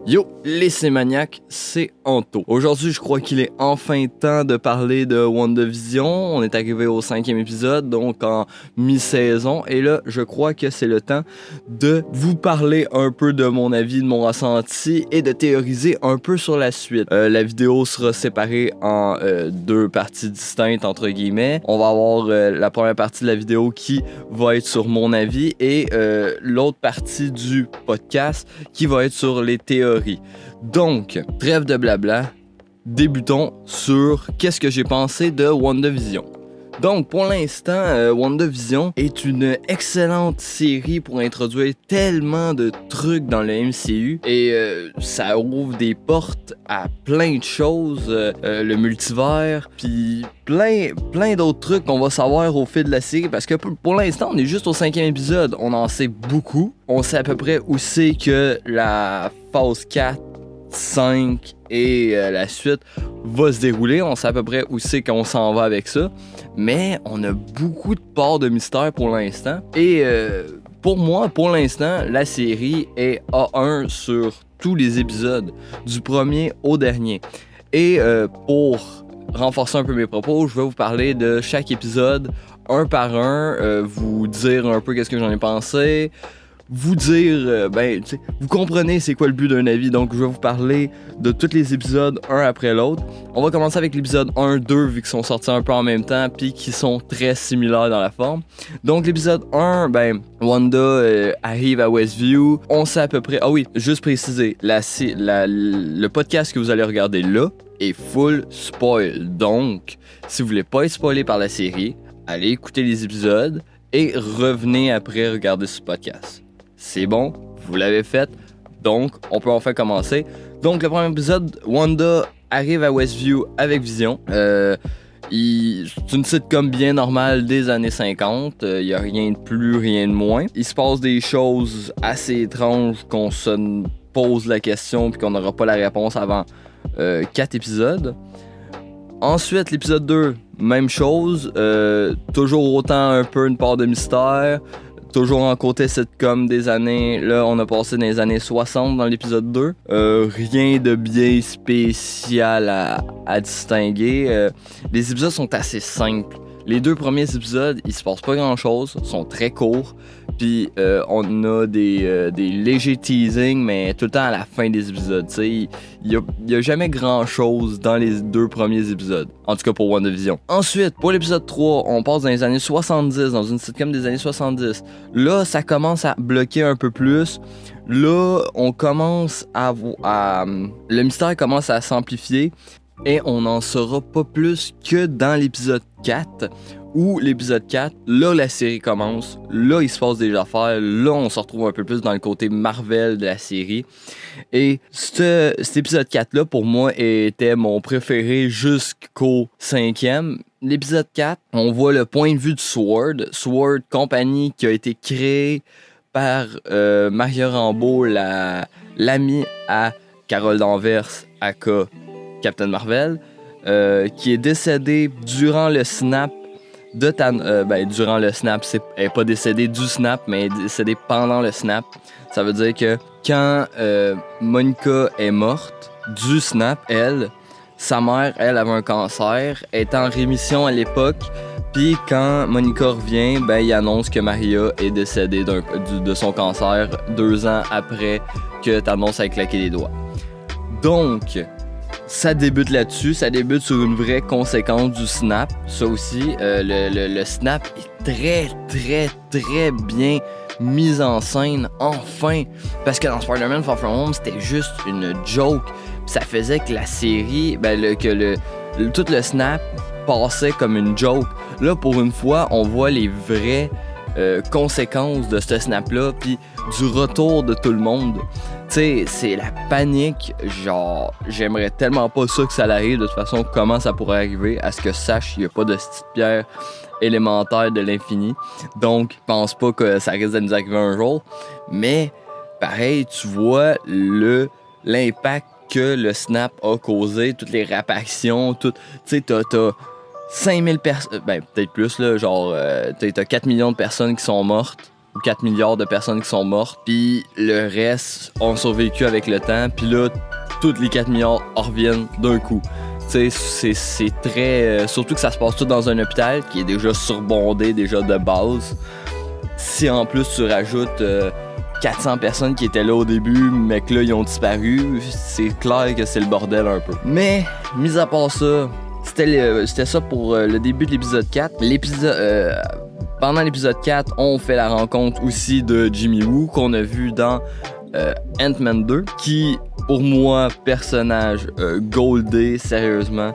Yo, les Cinémaniacs, c'est Anto. Aujourd'hui, je crois qu'il est enfin temps de parler de WandaVision. On est arrivé au 5e épisode, donc en mi-saison. Et là, je crois que c'est le temps de vous parler un peu de mon avis, de mon ressenti et de théoriser un peu sur la suite. La vidéo sera séparée en deux parties distinctes, entre guillemets. On va avoir la première partie de la vidéo qui va être sur mon avis et l'autre partie du podcast qui va être sur les théories. Donc, trêve de blabla, débutons sur qu'est-ce que j'ai pensé de WandaVision. Donc, pour l'instant, WandaVision est une excellente série pour introduire tellement de trucs dans le MCU et ça ouvre des portes à plein de choses, le multivers, puis plein d'autres trucs qu'on va savoir au fil de la série parce que pour l'instant, on est juste au 5e épisode, on en sait beaucoup. On sait à peu près où c'est que la phase 4, 5 et la suite va se dérouler. On sait à peu près où c'est qu'on s'en va avec ça. Mais on a beaucoup de parts de mystère pour l'instant. Et pour moi, pour l'instant, la série est A1 sur tous les épisodes, du premier au dernier. Et pour renforcer un peu mes propos, je vais vous parler de chaque épisode un par un, vous dire un peu qu'est-ce que j'en ai pensé, vous dire, vous comprenez c'est quoi le but d'un avis, donc je vais vous parler de tous les épisodes un après l'autre. On va commencer avec l'épisode 1, 2, vu qu'ils sont sortis un peu en même temps, puis qui sont très similaires dans la forme. Donc l'épisode 1, Wanda arrive à Westview, on sait à peu près, juste préciser, le podcast que vous allez regarder là est full spoil, donc si vous voulez pas être spoilé par la série, allez écouter les épisodes et revenez après regarder ce podcast. C'est bon, vous l'avez fait, donc on peut enfin commencer. Donc le premier épisode, Wanda arrive à Westview avec Vision. C'est une sitcom bien normale des années 50, il n'y a rien de plus, rien de moins. Il se passe des choses assez étranges qu'on se pose la question puis qu'on n'aura pas la réponse avant 4 épisodes. Ensuite, l'épisode 2, même chose, toujours autant un peu une part de mystère. Toujours en côté sitcom des années... Là, on a passé dans les années 60 dans l'épisode 2. Rien de bien spécial à distinguer. Les épisodes sont assez simples. Les 2 premiers épisodes, il se passe pas grand-chose, sont très courts. Puis on a des légers teasings, mais tout le temps à la fin des épisodes. Il y a jamais grand-chose dans les 2 premiers épisodes. En tout cas pour WandaVision. Ensuite, pour l'épisode 3, on passe dans les années 70, dans une sitcom des années 70. Là, ça commence à bloquer un peu plus. Là, on commence le mystère commence à s'amplifier. Et on n'en saura pas plus que dans l'épisode 4, où l'épisode 4, là la série commence, là il se passe des affaires, là on se retrouve un peu plus dans le côté Marvel de la série. Et cet épisode 4-là, pour moi, était mon préféré jusqu'au 5e. L'épisode 4, on voit le point de vue de Sword compagnie qui a été créée par Maria Rambeau, l'amie à Carol Danvers, aka Captain Marvel, qui est décédée durant le snap de durant le snap, elle n'est pas décédée du snap, mais elle est décédée pendant le snap. Ça veut dire que quand Monica est morte du snap, sa mère, elle avait un cancer, elle est en rémission à l'époque, puis quand Monica revient, il annonce que Maria est décédée de son cancer 2 ans après que Thanos a claqué les doigts. Donc, ça débute là-dessus, ça débute sur une vraie conséquence du snap. Ça aussi, le snap est très bien mis en scène, enfin. Parce que dans Spider-Man Far From Home, c'était juste une joke. Pis ça faisait que la série, tout le snap passait comme une joke. Là, pour une fois, on voit les vraies conséquences de ce snap-là, puis du retour de tout le monde. Tu sais, c'est la panique, genre, j'aimerais tellement pas ça que ça arrive. De toute façon, comment ça pourrait arriver? À ce que je sache, il n'y a pas de petite pierre élémentaire de l'infini. Donc, je pense pas que ça risque de nous arriver un jour. Mais, pareil, tu vois l'impact que le snap a causé, toutes les réaparitions, tu sais, t'as 5000 personnes, peut-être plus, là, genre, t'as 4 millions de personnes qui sont mortes ou 4 milliards de personnes qui sont mortes, puis le reste ont survécu avec le temps, puis là, toutes les 4 milliards reviennent d'un coup. Tu sais, c'est très... surtout que ça se passe tout dans un hôpital qui est déjà surbondé, déjà de base. Si en plus tu rajoutes 400 personnes qui étaient là au début, mais que là, ils ont disparu, c'est clair que c'est le bordel un peu. Mais, mis à part ça, c'était ça pour le début de l'épisode 4. Pendant l'épisode 4, on fait la rencontre aussi de Jimmy Woo, qu'on a vu dans Ant-Man 2, qui, pour moi, personnage goldé, sérieusement.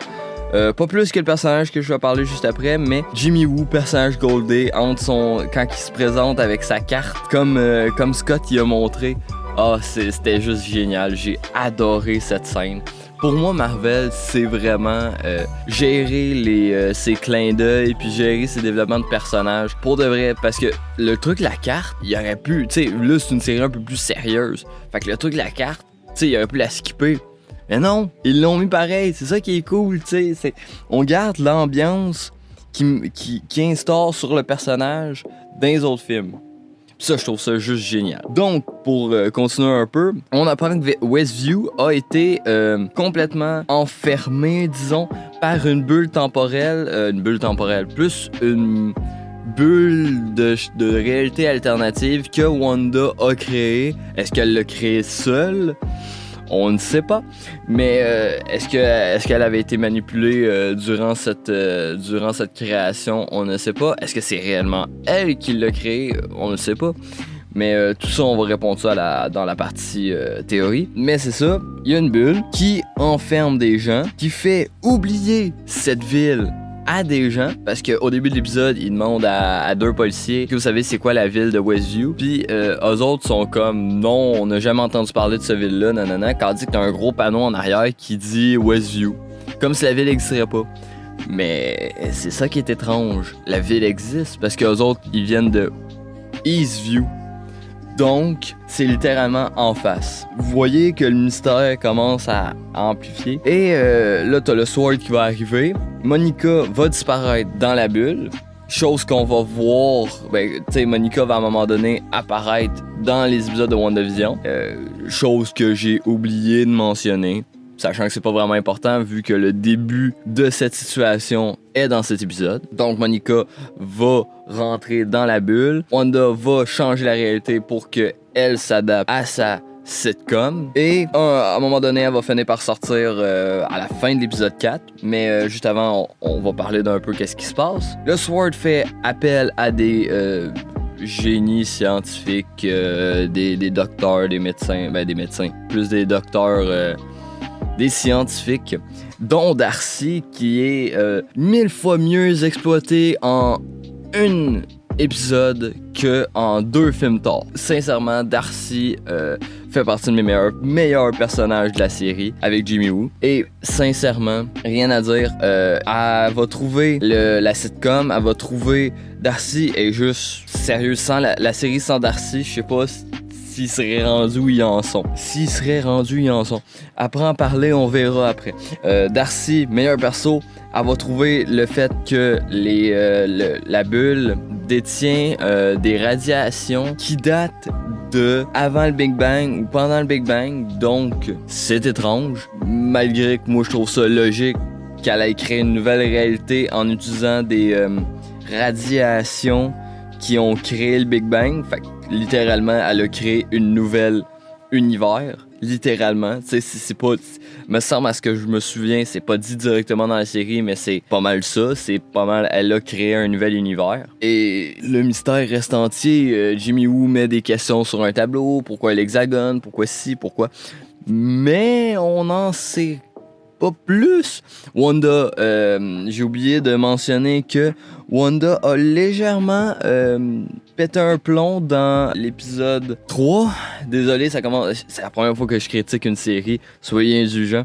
Pas plus que le personnage que je vais parler juste après, mais Jimmy Woo, personnage goldé, quand il se présente avec sa carte, comme Scott y a montré. C'était juste génial. J'ai adoré cette scène. Pour moi, Marvel, c'est vraiment gérer ses clins d'œil puis gérer ses développements de personnages pour de vrai. Parce que le truc, la carte, il aurait pu... Tu sais, là, c'est une série un peu plus sérieuse. Fait que le truc, la carte, tu sais, il aurait pu la skipper. Mais non, ils l'ont mis pareil. C'est ça qui est cool, tu sais. On garde l'ambiance qui instaure sur le personnage dans les autres films. Ça, je trouve ça juste génial. Donc, pour continuer un peu, on apprend que Westview a été complètement enfermé, disons, par une bulle temporelle, plus une bulle de réalité alternative que Wanda a créée. Est-ce qu'elle l'a créée seule? On ne sait pas, mais est-ce qu'elle avait été manipulée durant cette création? On ne sait pas. Est-ce que c'est réellement elle qui l'a créée? On ne sait pas. Mais tout ça, on va répondre ça dans la partie théorie. Mais c'est ça, il y a une bulle qui enferme des gens, qui fait oublier cette ville à des gens, parce qu'au début de l'épisode, ils demandent à 2 policiers que vous savez c'est quoi la ville de Westview, puis eux autres sont comme non, on n'a jamais entendu parler de cette ville-là, nanana, quand dit que t'as un gros panneau en arrière qui dit Westview, comme si la ville n'existerait pas. Mais c'est ça qui est étrange, la ville existe, parce qu'eux autres, ils viennent de Eastview. Donc, c'est littéralement en face. Vous voyez que le mystère commence à amplifier. Et là, t'as le Sword qui va arriver. Monica va disparaître dans la bulle. Chose qu'on va voir... tu sais, Monica va à un moment donné apparaître dans les épisodes de WandaVision. Chose que j'ai oublié de mentionner. Sachant que c'est pas vraiment important vu que le début de cette situation est dans cet épisode. Donc Monica va rentrer dans la bulle. Wanda va changer la réalité pour qu'elle s'adapte à sa sitcom. Et à un moment donné, elle va finir par sortir à la fin de l'épisode 4. Mais juste avant, on va parler d'un peu qu'est-ce qui se passe. Le Sword fait appel à des... génies scientifiques, des docteurs, des médecins, plus des docteurs... des scientifiques, dont Darcy, qui est 1000 fois mieux exploité en un épisode que en 2 films Thor. Sincèrement, Darcy fait partie de mes meilleurs personnages de la série avec Jimmy Woo. Et sincèrement, rien à dire. Elle va trouver la sitcom, elle va trouver Darcy est juste sérieux. Sans la série sans Darcy, je sais pas s'ils seraient rendus où ils en sont. Après en parler, on verra après. Darcy, meilleur perso, elle va trouver le fait que la bulle détient des radiations qui datent de avant le Big Bang ou pendant le Big Bang. Donc, c'est étrange. Malgré que moi, je trouve ça logique qu'elle ait créé une nouvelle réalité en utilisant des radiations qui ont créé le Big Bang. Fait que, littéralement, elle a créé une nouvelle univers. Littéralement. Tu sais, c'est pas... Me semble à ce que je me souviens, c'est pas dit directement dans la série, mais c'est pas mal ça. C'est pas mal... Elle a créé un nouvel univers. Et le mystère reste entier. Jimmy Woo met des questions sur un tableau. Pourquoi l'hexagone? Pourquoi ci? Pourquoi... Mais on en sait pas plus. Wanda, j'ai oublié de mentionner que Wanda a légèrement pété un plomb dans l'épisode 3. Désolé, ça commence. C'est la première fois que je critique une série. Soyez indulgents.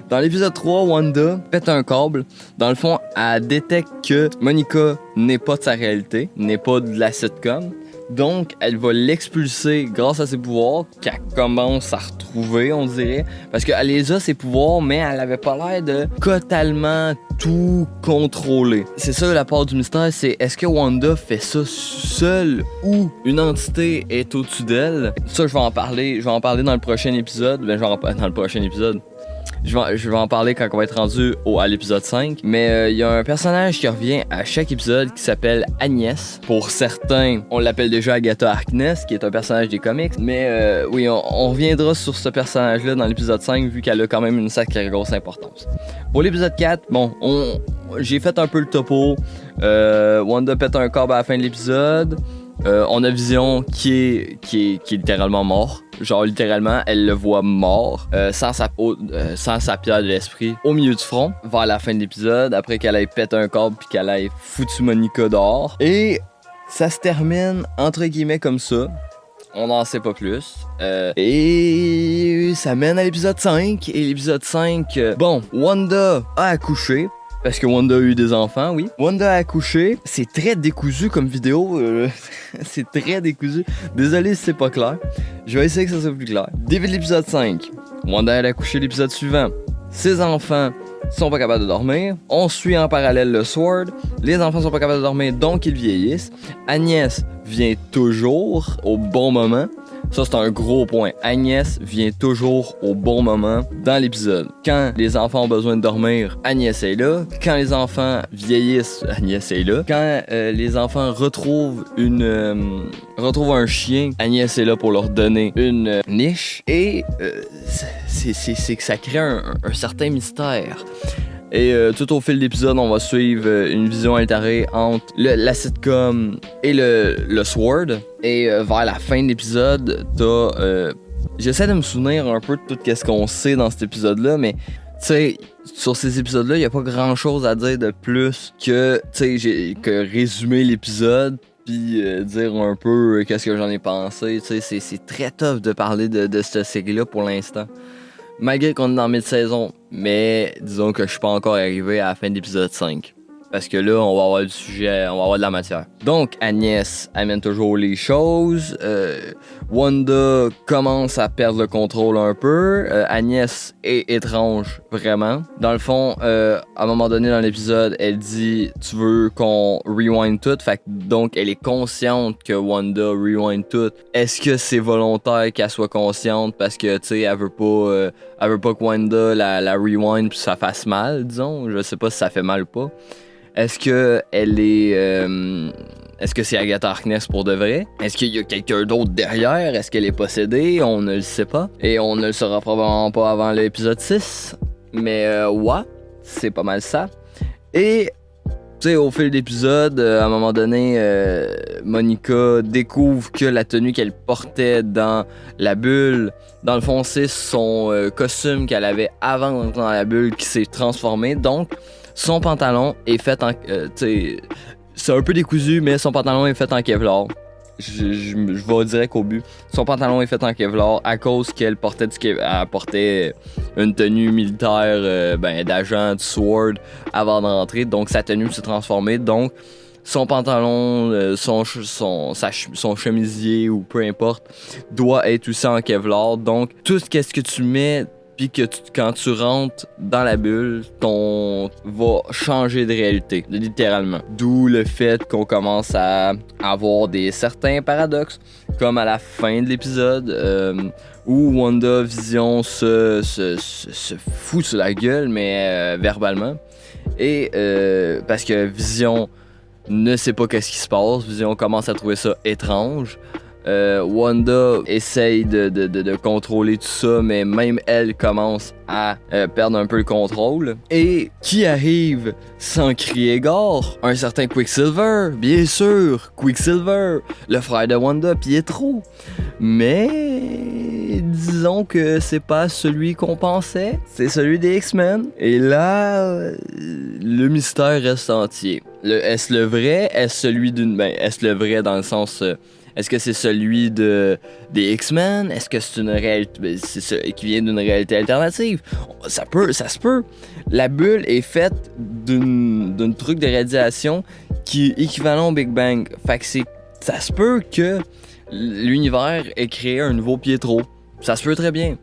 Dans l'épisode 3, Wanda pète un câble. Dans le fond, elle détecte que Monica n'est pas de sa réalité, n'est pas de la sitcom. Donc, elle va l'expulser grâce à ses pouvoirs qu'elle commence à retrouver, on dirait. Parce qu'elle les a, ses pouvoirs, mais elle avait pas l'air de totalement tout contrôler. C'est ça la part du mystère, c'est est-ce que Wanda fait ça seule ou une entité est au-dessus d'elle? Ça, je vais en parler dans le prochain épisode. Ben, dans le prochain épisode. Je vais en parler quand on va être rendu à l'épisode 5. Mais il y a un personnage qui revient à chaque épisode qui s'appelle Agnès. Pour certains, on l'appelle déjà Agatha Harkness, qui est un personnage des comics. Mais oui, on reviendra sur ce personnage-là dans l'épisode 5, vu qu'elle a quand même une sacrée grosse importance. Pour l'épisode 4, bon, j'ai fait un peu le topo. Wanda pète un câble à la fin de l'épisode. On a Vision qui est littéralement mort. Genre littéralement, elle le voit mort, sans sa pierre de l'esprit, au milieu du front, vers la fin de l'épisode, après qu'elle ait pété un câble puis qu'elle ait foutu Monica dehors. Et ça se termine entre guillemets comme ça. On n'en sait pas plus. Et ça mène à l'épisode 5. Et l'épisode 5, bon, Wanda a accouché. Parce que Wanda a eu des enfants, oui. Wanda a accouché. C'est très décousu comme vidéo. C'est très décousu. Désolé si c'est pas clair. Je vais essayer que ça soit plus clair. Début de l'épisode 5. Wanda a accouché l'épisode suivant. Ses enfants sont pas capables de dormir. On suit en parallèle le Sword. Les enfants sont pas capables de dormir, donc ils vieillissent. Agnès vient toujours au bon moment. Ça, c'est un gros point. Agnès vient toujours au bon moment dans l'épisode. Quand les enfants ont besoin de dormir, Agnès est là. Quand les enfants vieillissent, Agnès est là. Quand les enfants retrouvent un chien, Agnès est là pour leur donner une niche. Et c'est que ça crée un certain mystère. Et tout au fil d'épisode, on va suivre une vision altérée entre la sitcom et le Sword. Et vers la fin de l'épisode, j'essaie de me souvenir un peu de tout ce qu'on sait dans cet épisode-là, mais tu sais, sur ces épisodes-là, il n'y a pas grand-chose à dire de plus que résumer l'épisode. Puis dire un peu qu'est-ce que j'en ai pensé. Tu sais, c'est très tough de parler de cette série-là pour l'instant. Malgré qu'on est dans mid-saison, mais disons que je suis pas encore arrivé à la fin de l'épisode 5. Parce que là, on va avoir du sujet, on va avoir de la matière. Donc, Agnès amène toujours les choses. Wanda commence à perdre le contrôle un peu. Agnès est étrange, vraiment. Dans le fond, à un moment donné dans l'épisode, elle dit « Tu veux qu'on rewind tout? » Fait que, donc, elle est consciente que Wanda rewind tout. Est-ce que c'est volontaire qu'elle soit consciente parce que, tu sais, elle veut pas que Wanda la rewind puis ça fasse mal, disons. Je sais pas si ça fait mal ou pas. Est-ce que est-ce que c'est Agatha Harkness pour de vrai? Est-ce qu'il y a quelqu'un d'autre derrière? Est-ce qu'elle est possédée? On ne le sait pas. Et on ne le saura probablement pas avant l'épisode 6. Mais ouais, c'est pas mal ça. Et tu sais, au fil de l'épisode, à un moment donné, Monica découvre que la tenue qu'elle portait dans la bulle, dans le fond, c'est son costume qu'elle avait avant d'entrer dans la bulle qui s'est transformé. Donc, son pantalon est fait en... c'est un peu décousu, mais son pantalon est fait en Kevlar. Je vais direct au but. Son pantalon est fait en Kevlar à cause qu'elle portait elle portait une tenue militaire d'agent du Sword avant de rentrer. Donc sa tenue s'est transformée. Donc son pantalon, son chemisier ou peu importe, doit être aussi en Kevlar. Donc tout ce que tu mets... Puis que quand tu rentres dans la bulle, va changer de réalité, littéralement. D'où le fait qu'on commence à avoir certains paradoxes, comme à la fin de l'épisode, où Wanda Vision se fout sur la gueule, mais verbalement. Et parce que Vision ne sait pas qu'est-ce qui se passe, Vision commence à trouver ça étrange. Wanda essaye de contrôler tout ça, mais même elle commence à perdre un peu le contrôle. Et qui arrive sans crier gare? Un certain Quicksilver, bien sûr, Quicksilver, le frère de Wanda, Pietro. Mais disons que c'est pas celui qu'on pensait, c'est celui des X-Men. Et là, le mystère reste entier. Est-ce le vrai? Est-ce celui est-ce le vrai dans le sens... Est-ce que c'est celui des X-Men? Est-ce que c'est une réalité qui vient d'une réalité alternative? Ça se peut. La bulle est faite d'un truc de radiation qui est équivalent au Big Bang. Fait que Ça se peut que l'univers ait créé un nouveau Pietro. Ça se peut très bien.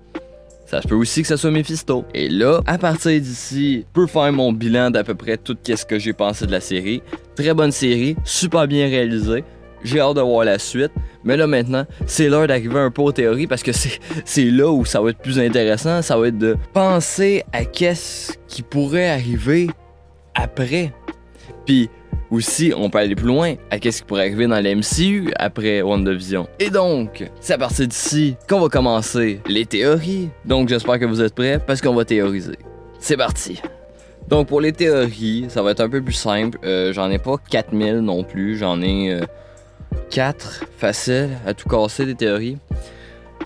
Ça se peut aussi que ça soit Mephisto. Et là, à partir d'ici, je peux faire mon bilan d'à peu près tout ce que j'ai pensé de la série. Très bonne série, super bien réalisée. J'ai hâte de voir la suite. Mais là maintenant, c'est l'heure d'arriver un peu aux théories parce que c'est là où ça va être plus intéressant. Ça va être de penser à qu'est-ce qui pourrait arriver après. Puis aussi, on peut aller plus loin à qu'est-ce qui pourrait arriver dans l'MCU après WandaVision. Et donc, c'est à partir d'ici qu'on va commencer les théories. Donc j'espère que vous êtes prêts parce qu'on va théoriser. C'est parti! Donc pour les théories, ça va être un peu plus simple. J'en ai pas 4000 non plus, j'en ai 4 faciles à tout casser des théories.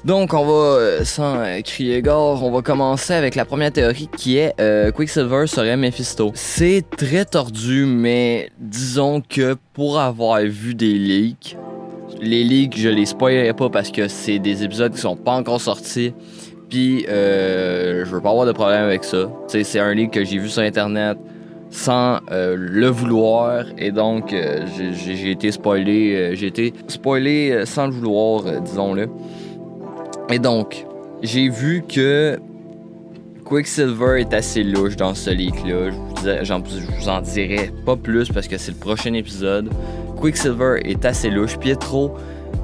Donc on va, sans crier gare, on va commencer avec la première théorie qui est Quicksilver serait Mephisto. C'est très tordu, mais disons que pour avoir vu des leaks, les leaks je les spoilerai pas parce que c'est des épisodes qui sont pas encore sortis. Puis je veux pas avoir de problème avec ça. T'sais, c'est un leak que j'ai vu sur internet sans le vouloir et donc j'ai été spoilé. Sans le vouloir, disons-le. Et donc, j'ai vu que Quicksilver est assez louche dans ce leak-là. Je vous en dirai pas plus parce que c'est le prochain épisode. Quicksilver est assez louche. Pietro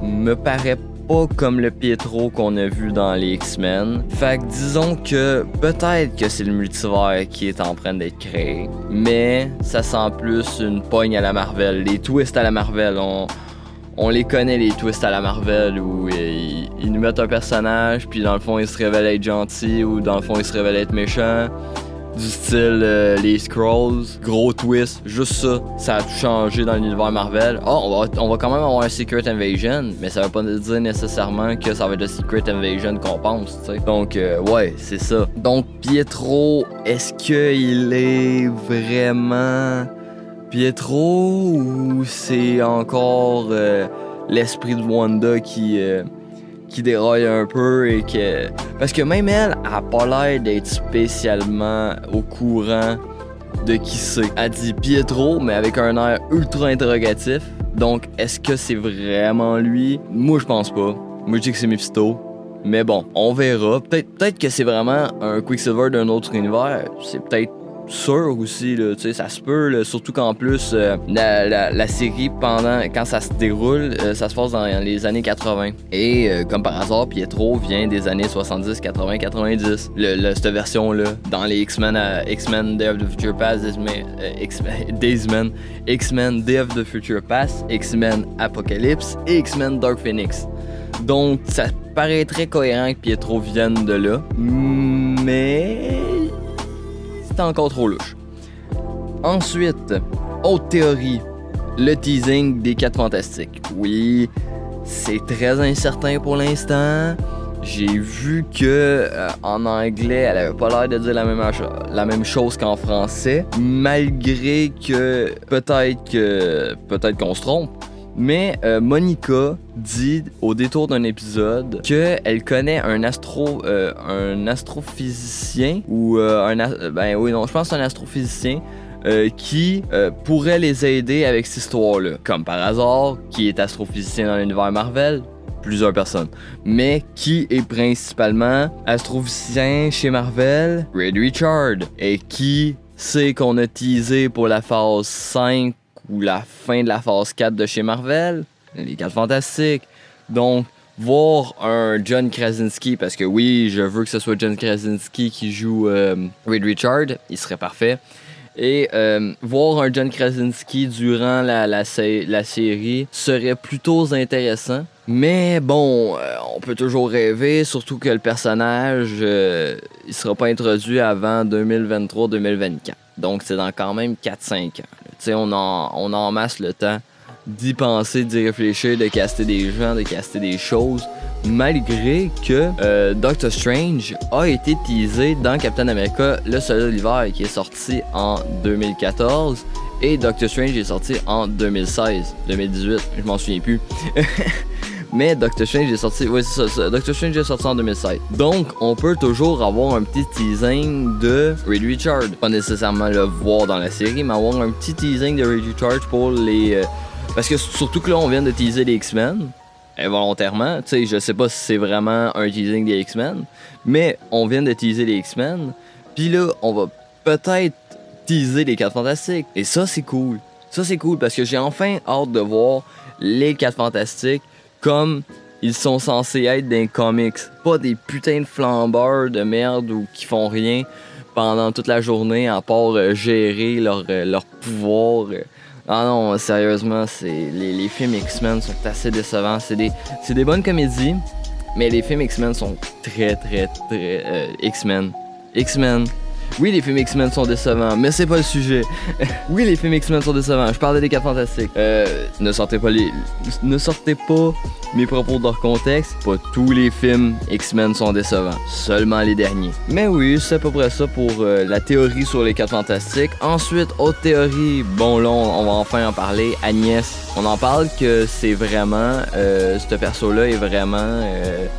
me paraît pas comme le Pietro qu'on a vu dans les X-Men. Fait que disons que peut-être que c'est le multivers qui est en train d'être créé. Mais ça sent plus une pogne à la Marvel. Les twists à la Marvel, on les connaît, les twists à la Marvel où ils nous mettent un personnage, puis dans le fond, il se révèle être gentil, ou dans le fond, il se révèle être méchant. Du style les Skrulls, gros twist, juste ça a tout changé dans l'univers Marvel. On va quand même avoir un Secret Invasion, mais ça veut pas dire nécessairement que ça va être le Secret Invasion qu'on pense, tu sais. Donc, ouais, c'est ça. Donc, Pietro, est-ce qu'il est vraiment Pietro ou c'est encore l'esprit de Wanda qui déraille un peu et que... Parce que même elle a pas l'air d'être spécialement au courant de qui c'est. Elle dit Pietro, mais avec un air ultra interrogatif. Donc, est-ce que c'est vraiment lui? Moi, je pense pas. Moi, je dis que c'est Mephisto. Mais bon, on verra. Peut-être que c'est vraiment un Quicksilver d'un autre univers. C'est peut-être sûr aussi, là, tu sais, ça se peut, là, surtout qu'en plus, la série, quand ça se déroule, ça se passe dans les années 80. Et comme par hasard, Pietro vient des années 70, 80, 90. Cette version-là, dans les X-Men Day of the Future Past, X-Men Day of the Future Past, X-Men Apocalypse et X-Men Dark Phoenix. Donc, ça paraît très cohérent que Pietro vienne de là, mais c'est encore trop louche. Ensuite, autre théorie, le teasing des 4 Fantastiques. Oui, c'est très incertain pour l'instant. J'ai vu que en anglais, elle avait pas l'air de dire la même chose qu'en français, malgré que peut-être qu'on se trompe. Mais Monica dit au détour d'un épisode qu'elle connaît un astrophysicien ou je pense que c'est un astrophysicien qui pourrait les aider avec cette histoire-là. Comme par hasard, qui est astrophysicien dans l'univers Marvel? Plusieurs personnes. Mais qui est principalement astrophysicien chez Marvel? Reed Richards. Et qui c'est qu'on a teasé pour la phase 5 ou la fin de la phase 4 de chez Marvel, les 4 Fantastiques. Donc, voir un John Krasinski, parce que oui, je veux que ce soit John Krasinski qui joue Reed Richards, il serait parfait. Et voir un John Krasinski durant la série serait plutôt intéressant. Mais bon, on peut toujours rêver, surtout que le personnage, il sera pas introduit avant 2023-2024. Donc, c'est dans quand même 4-5 ans. Tu sais, on en masse le temps d'y penser, d'y réfléchir, de caster des gens, de caster des choses, malgré que Doctor Strange a été teasé dans Captain America, le soldat de l'hiver, qui est sorti en 2014, et Doctor Strange est sorti en 2016, 2018, je m'en souviens plus. Mais Doctor Strange est sorti... Oui, c'est ça. Doctor Strange est sorti en 2007. Donc, on peut toujours avoir un petit teasing de Reed Richards. Pas nécessairement le voir dans la série, mais avoir un petit teasing de Reed Richards pour les Parce que surtout que là, on vient de teaser les X-Men, involontairement. Tu sais, je sais pas si c'est vraiment un teasing des X-Men, mais on vient de teaser les X-Men. Puis là, on va peut-être teaser les 4 Fantastiques. Et ça, c'est cool. Ça, c'est cool parce que j'ai enfin hâte de voir les 4 Fantastiques comme ils sont censés être dans les comics. Pas des putains de flambeurs de merde ou qui font rien pendant toute la journée à part gérer leur pouvoir. Ah non, sérieusement, les films X-Men sont assez décevants. C'est des bonnes comédies, mais les films X-Men sont très X-Men. X-Men. Oui, les films X-Men sont décevants, mais c'est pas le sujet. Oui, les films X-Men sont décevants. Je parlais des 4 Fantastiques. Ne sortez pas mes propos de leur contexte. Pas tous les films X-Men sont décevants. Seulement les derniers. Mais oui, c'est à peu près ça pour la théorie sur les 4 Fantastiques. Ensuite, autre théorie. Bon, là, on va enfin en parler. Agnès. On en parle que c'est vraiment... ce perso-là est vraiment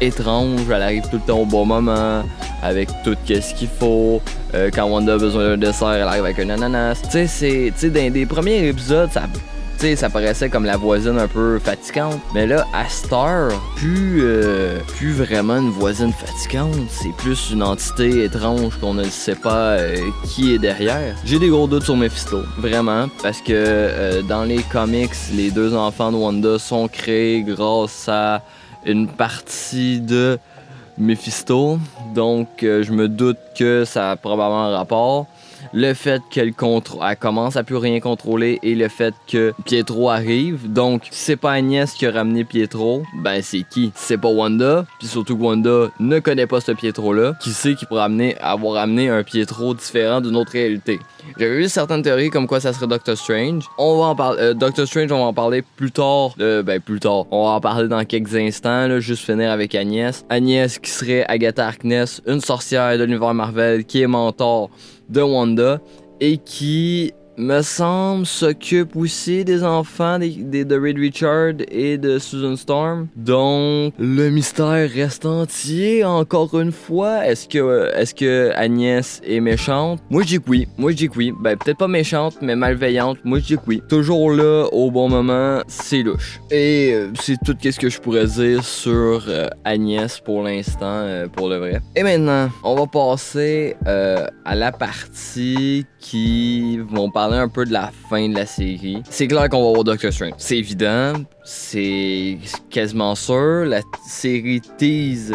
étrange. Elle arrive tout le temps au bon moment. Avec tout ce qu'il faut. Quand Wanda a besoin d'un dessert, elle arrive avec un ananas. Tu sais, dans des premiers épisodes, ça paraissait comme la voisine un peu fatigante. Mais là, à Star, plus vraiment une voisine fatigante. C'est plus une entité étrange qu'on ne sait pas qui est derrière. J'ai des gros doutes sur Mephisto, vraiment. Parce que dans les comics, les 2 enfants de Wanda sont créés grâce à une partie de Mephisto, donc je me doute que ça a probablement un rapport. Le fait qu'elle commence à plus rien contrôler et le fait que Pietro arrive. Donc, si c'est pas Agnès qui a ramené Pietro, ben c'est qui? C'est pas Wanda, puis surtout que Wanda ne connaît pas ce Pietro-là. Qui sait qui pourrait avoir amené un Pietro différent d'une autre réalité? J'avais vu certaines théories comme quoi ça serait Doctor Strange. On va en parler. Doctor Strange, on va en parler plus tard. Plus tard. On va en parler dans quelques instants, là, juste finir avec Agnès. Agnès qui serait Agatha Harkness, une sorcière de l'univers Marvel qui est mentor de Wanda et qui, me semble, s'occupe aussi des enfants de Reed Richards et de Susan Storm. Donc, le mystère reste entier encore une fois. Est-ce que Agnès est méchante? Moi, je dis que oui. Ben, peut-être pas méchante, mais malveillante. Moi, je dis que oui. Toujours là, au bon moment, c'est louche. Et c'est tout ce que je pourrais dire sur Agnès pour l'instant, pour le vrai. Et maintenant, on va passer à la partie qui vont parler un peu de la fin de la série. C'est clair qu'on va voir Doctor Strange. C'est évident, c'est quasiment sûr. La série tease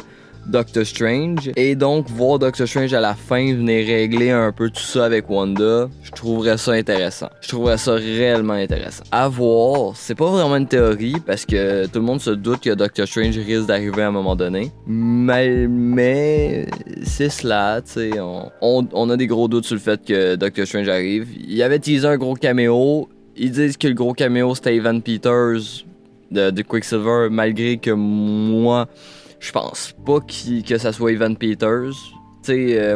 Doctor Strange. Et donc, voir Doctor Strange à la fin venir régler un peu tout ça avec Wanda, je trouverais ça intéressant. Je trouverais ça réellement intéressant. À voir, c'est pas vraiment une théorie parce que tout le monde se doute que Doctor Strange risque d'arriver à un moment donné. Mais c'est cela, tu sais. On a des gros doutes sur le fait que Doctor Strange arrive. Il y avait teasé un gros caméo. Ils disent que le gros caméo c'était Evan Peters de Quicksilver, malgré que moi, je pense pas que ça soit Evan Peters.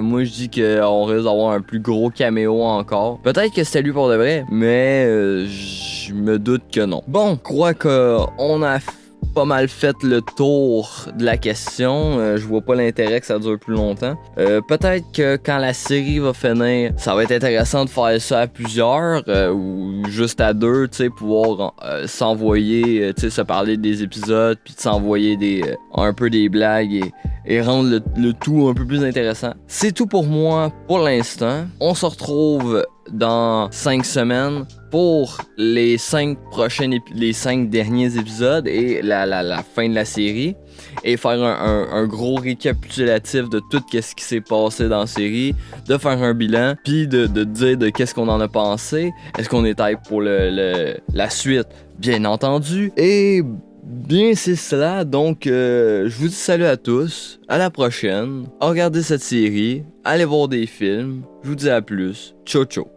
Moi je dis qu'on risque d'avoir un plus gros caméo encore. Peut-être que c'était lui pour de vrai, mais je me doute que non. Bon, je crois qu'on a pas mal fait le tour de la question. Je vois pas l'intérêt que ça dure plus longtemps. Peut-être que quand la série va finir, ça va être intéressant de faire ça à plusieurs ou juste à 2, tu sais, pouvoir s'envoyer, tu sais, se parler des épisodes, puis de s'envoyer un peu des blagues et rendre le tout un peu plus intéressant. C'est tout pour moi pour l'instant. On se retrouve dans 5 semaines pour les 5 derniers épisodes et la fin de la série et faire un gros récapitulatif de tout ce qui s'est passé dans la série, de faire un bilan puis de dire de qu'est-ce qu'on en a pensé, est-ce qu'on est hype pour la suite, bien entendu, et bien c'est cela. Donc je vous dis salut à tous, à la prochaine, regardez cette série, allez voir des films, je vous dis à plus, ciao ciao.